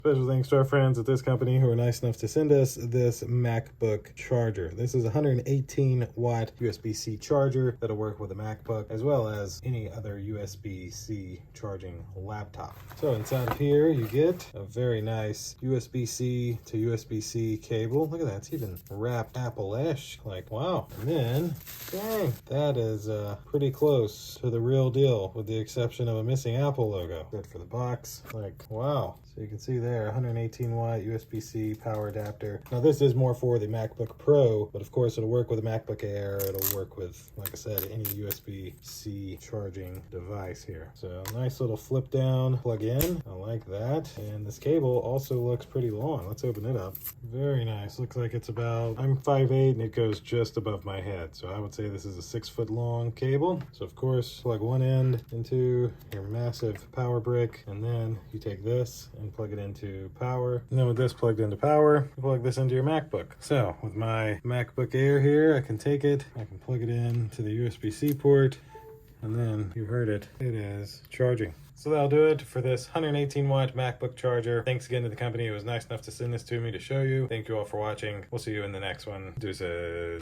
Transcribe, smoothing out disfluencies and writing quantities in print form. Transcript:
Special thanks to our friends at this company who were nice enough to send us this MacBook charger. This is a 118 watt USB-C charger that'll work with a MacBook as well as any other USB-C charging laptop. So inside of here you get a very nice USB-C to USB-C cable. Look at that, it's even wrapped Apple-ish. Like, wow. And then, dang, that is pretty close to the real deal with the exception of a missing Apple logo. Good for the box. Like, wow. So you can see there, 118 watt USB-C power adapter. Now this is more for the MacBook Pro, but of course it'll work with a MacBook Air. It'll work with, like I said, any USB-C charging device here. So nice little flip down plug in. I like that. And this cable also looks pretty long. Let's open it up. Very nice. Looks like it's about, I'm 5'8" and it goes just above my head. So I would say this is a 6 foot long cable. So of course, plug one end into your massive power brick, and then you take this and plug it into power. And then with this plugged into power, you plug this into your MacBook. So with my MacBook Air here, I can take it, I can plug it in to the USB-C port, and then you heard it, it is charging. So that'll do it for this 118 watt MacBook charger. Thanks again to the company who was nice enough to send this to me to show you. Thank you all for watching. We'll see you in the next one. Deuces.